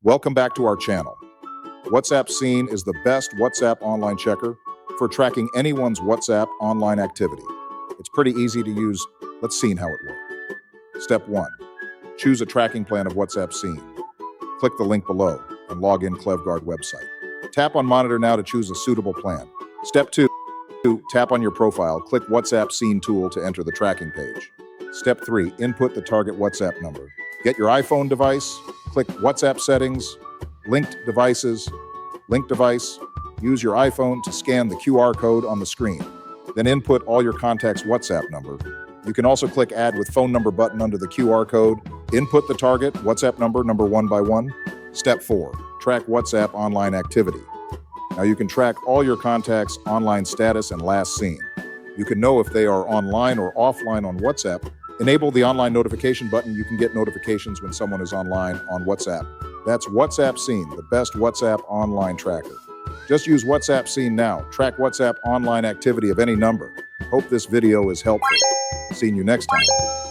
Welcome back to our channel. WspSeen is the best WhatsApp online checker for tracking anyone's WhatsApp online activity. It's pretty easy to use. Let's see how it works. Step 1. Choose a tracking plan of WspSeen. Click the link below and log in ClevGuard website. Tap on Monitor now to choose a suitable plan. Step 2. Tap on your profile. Click WspSeen tool to enter the tracking page. Step 3. Input the target WhatsApp number. Get your iPhone device. Click WhatsApp settings, linked devices, link device. Use your iPhone to scan the QR code on the screen. Then input all your contacts' WhatsApp number. You can also click Add with Phone Number button under the QR code. Input the target WhatsApp number one by one. Step 4. Track WhatsApp online activity. Now you can track all your contacts' online status and last seen. You can know if they are online or offline on WhatsApp. Enable the online notification button. You can get notifications when someone is online on WhatsApp. That's WspSeen, the best WhatsApp online tracker. Just use WspSeen now. Track WhatsApp online activity of any number. Hope this video is helpful. See you next time.